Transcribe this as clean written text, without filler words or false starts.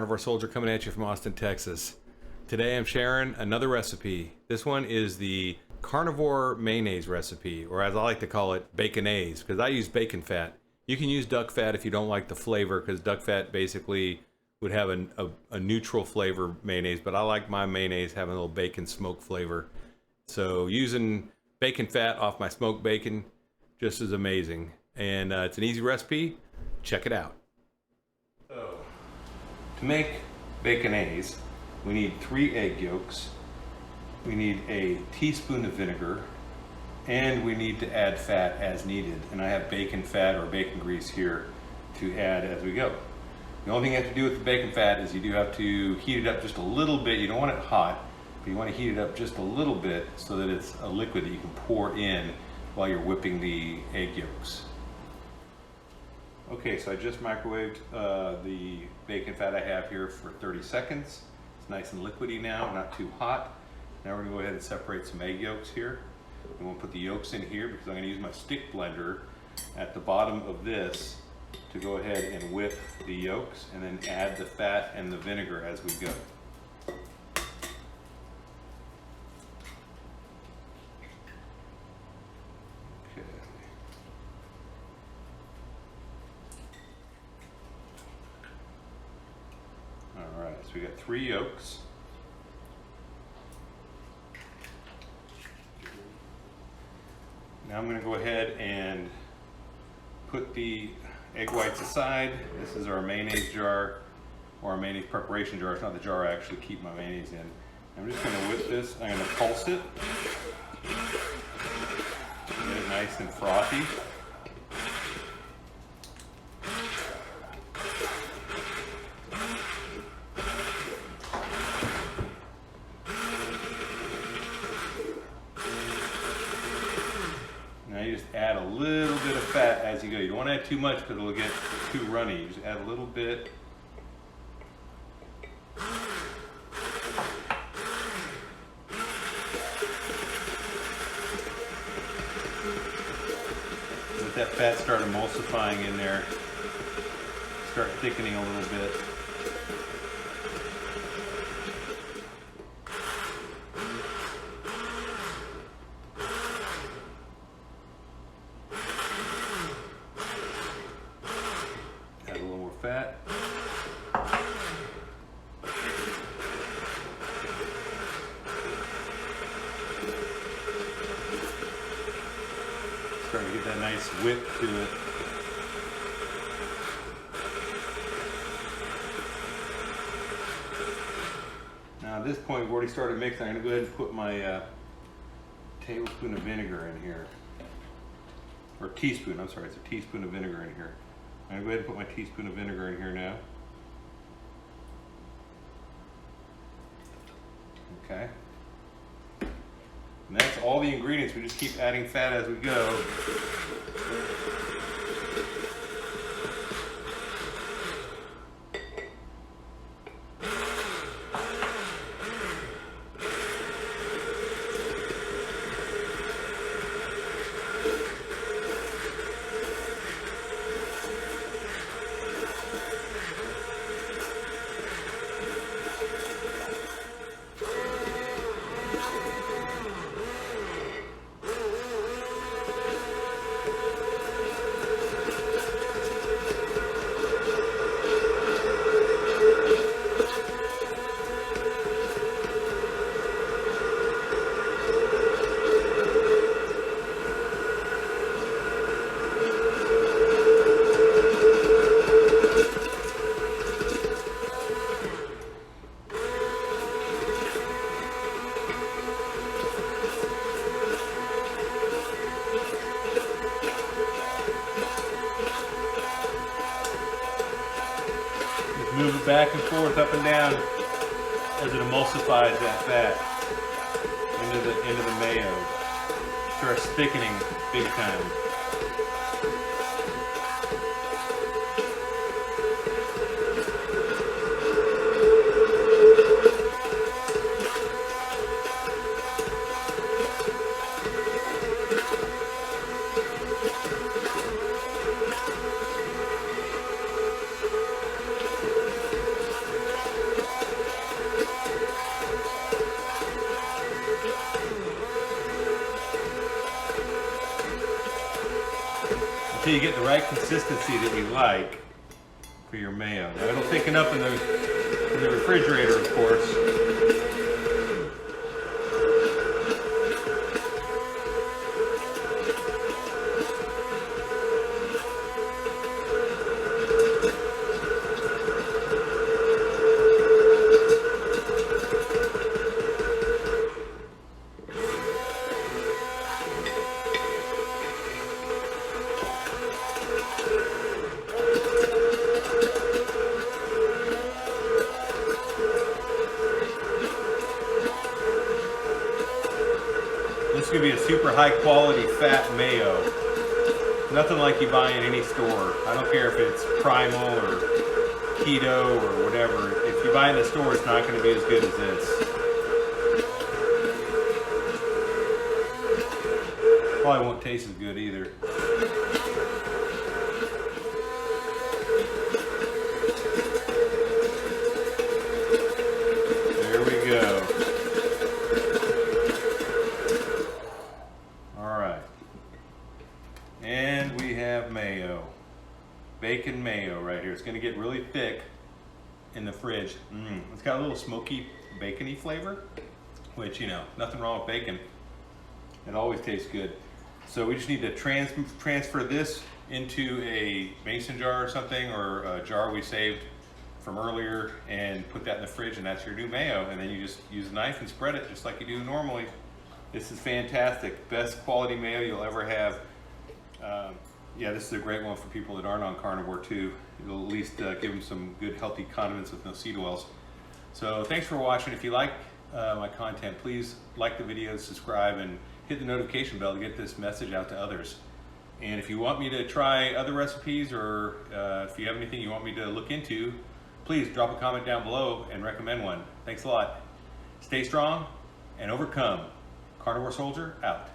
Carnivore Soldier coming at you from Austin, Texas. Today I'm sharing another recipe. This one is the Carnivore mayonnaise recipe, or as I like to call it, baconaise, because I use bacon fat. You can use duck fat if you don't like the flavor, because duck fat basically would have a neutral flavor mayonnaise, but I like my mayonnaise having a little bacon smoke flavor. So using bacon fat off my smoked bacon just is amazing. And it's an easy recipe. Check it out. So, to make baconaise, we need 3 egg yolks, we need a teaspoon of vinegar, and we need to add fat as needed. And I have bacon fat or bacon grease here to add as we go. The only thing you have to do with the bacon fat is you do have to heat it up just a little bit. You don't want it hot, but you want to heat it up just a little bit so that it's a liquid that you can pour in while you're whipping the egg yolks. Okay, so I just microwaved the bacon fat I have here for 30 seconds. It's nice and liquidy now, not too hot. Now we're gonna go ahead and separate some egg yolks here. And we'll put the yolks in here because I'm gonna use my stick blender at the bottom of this to go ahead and whip the yolks and then add the fat and the vinegar as we go. Alright, so we got 3 yolks. Now I'm going to go ahead and put the egg whites aside. This is our mayonnaise jar, or our mayonnaise preparation jar. It's not the jar I actually keep my mayonnaise in. I'm just going to whip this. I'm going to pulse it. Get it nice and frothy. Now you just add a little bit of fat as you go. You don't want to add too much because it'll get too runny. You just add a little bit. Let that fat start emulsifying in there. Start thickening a little bit. Add a little more fat. Starting to get that nice whip to it. Now at this point we've already started mixing. I'm going to go ahead and put my tablespoon of vinegar in here. Or teaspoon, I'm sorry, it's a teaspoon of vinegar in here. I'm going to go ahead and put my teaspoon of vinegar in here now. Okay. And that's all the ingredients. We just keep adding fat as we go. Move it back and forth, up and down, as it emulsifies that fat into the mayo. Starts thickening big time. until you get the right consistency that you like for your mayo. Now it'll thicken up in the refrigerator, of course. This is going to be a super high quality fat mayo. Nothing like you buy in any store. I don't care if it's primal or keto or whatever. If you buy in the store, it's not going to be as good as this. Probably won't taste as good either. There we go. And we have mayo, bacon mayo right here. It's going to get really thick in the fridge. It's got a little smoky, bacony flavor, which, you know, nothing wrong with bacon. It always tastes good. So we just need to transfer this into a mason jar or something, or a jar we saved from earlier, and put that in the fridge, and that's your new mayo. And then you just use a knife and spread it just like you do normally. This is fantastic. Best quality mayo you'll ever have. Yeah, this is a great one for people that aren't on carnivore too. It'll at least give them some good healthy condiments with no seed oils. So thanks for watching. If you like my content, please like the video, subscribe, and hit the notification bell to get this message out to others. And if you want me to try other recipes, or if you have anything you want me to look into, please drop a comment down below and recommend one. Thanks a lot. Stay strong and overcome. Carnivore Soldier out.